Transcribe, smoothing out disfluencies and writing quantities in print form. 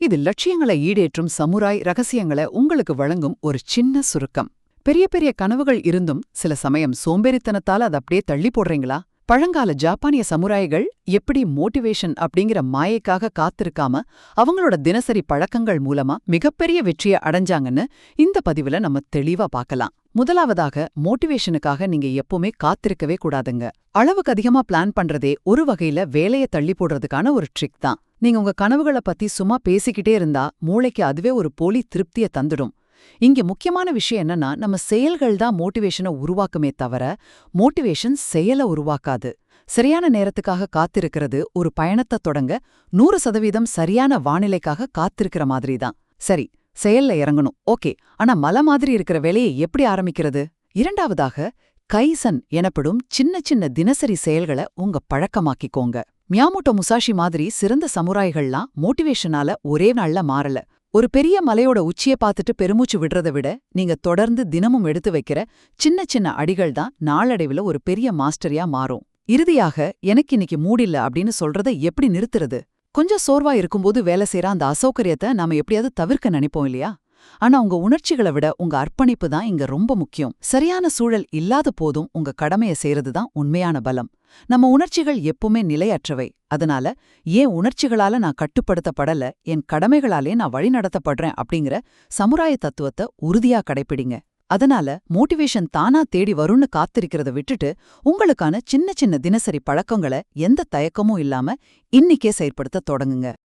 இது லட்சியங்களை ஈடேற்றும் சமுராய் ரகசியங்களை உங்களுக்கு வழங்கும் ஒரு சின்ன சுருக்கம். பெரிய பெரிய கனவுகள் இருந்தும் சில சமயம் சோம்பேறித்தனத்தால அதை அப்படியே தள்ளி போடுறீங்களா? பழங்கால ஜாப்பானிய சமுராய்கள் எப்படி மோட்டிவேஷன் அப்படிங்கிற மாயைக்காக காத்திருக்காம அவங்களோட தினசரி பழக்கங்கள் மூலமா மிகப்பெரிய வெற்றியை அடைஞ்சாங்கன்னு இந்த பதிவுல நம்ம தெளிவா பார்க்கலாம். முதலாவதாக, மோட்டிவேஷனுக்காக நீங்க எப்பவுமே காத்திருக்கவே கூடாதுங்க. அளவுக்கு அதிகமா பிளான் பண்றதே ஒரு வகையில வேலையை தள்ளி போடுறதுக்கான ஒரு ட்ரிக் தான். நீங்க உங்க கனவுகளை பத்தி சும்மா பேசிக்கிட்டே இருந்தா மூளைக்கு அதுவே ஒரு போலி திருப்தியை தந்துடும். இங்க முக்கியமான விஷயம் என்னன்னா, நம்ம செயல்கள் தான் மோட்டிவேஷனை உருவாக்குமே தவிர மோட்டிவேஷன் செயலை உருவாக்காது. சரியான நேரத்துக்காக காத்திருக்கிறது ஒரு பயணத்தை தொடங்க 100% சரியான வானிலைக்காக காத்திருக்கிற மாதிரி தான். சரி, செயல்ல இறங்கணும், ஓகே. ஆனா மலை மாதிரி இருக்கிற வேலையை எப்படி ஆரம்பிக்கிறது? இரண்டாவதாக, கைசன் எனப்படும் சின்ன சின்ன தினசரி செயல்களை உங்க பழக்கமாக்கிக்கோங்க. மியாமோட்டோ முசாஷி மாதிரி சிறந்த சமுராய்கள்லாம் மோட்டிவேஷனால ஒரே நாள்ல மாறல. ஒரு பெரிய மலையோட உச்சியை பார்த்துட்டு பெருமூச்சு விடுறதை விட நீங்க தொடர்ந்து தினமும் எடுத்து வைக்கிற சின்ன சின்ன அடிகள் தான் நாளடைவுல ஒரு பெரிய மாஸ்டரியா மாறும். இறுதியாக, எனக்கு இன்னைக்கு மூடில்ல அப்படின்னு சொல்றத எப்படி நிறுத்துறது? கொஞ்சம் சோர்வா இருக்கும்போது வேலை செய்யற அந்த அசௌகரியத்தை நாம எப்படியாவது தவிர்க்க நினைப்போம் இல்லையா? ஆனா உங்க உணர்ச்சிகளை விட உங்க அர்ப்பணிப்பு தான் இங்க ரொம்ப முக்கியம். சரியான சூழல் இல்லாத போதும் உங்க கடமையை செய்யறது தான் உண்மையான பலம். நம்ம உணர்ச்சிகள் எப்பவுமே நிலையற்றவை. அதனால, ஏன் உணர்ச்சிகளால நான் கட்டுப்படுத்தப்படல, என் கடமைகளாலே நான் வழி நடத்தப்படுறேன் அப்படிங்கிற சமுராய தத்துவத்தை உறுதியா கடைப்பிடிங்க. அதனால மோட்டிவேஷன் தானா தேடி வரும்னு காத்திருக்கிறத விட்டுட்டு உங்களுக்கான சின்ன சின்ன தினசரி பழக்கங்களை எந்த தயக்கமும் இல்லாம இன்னிக்கே செயற்படுத்த தொடங்குங்க.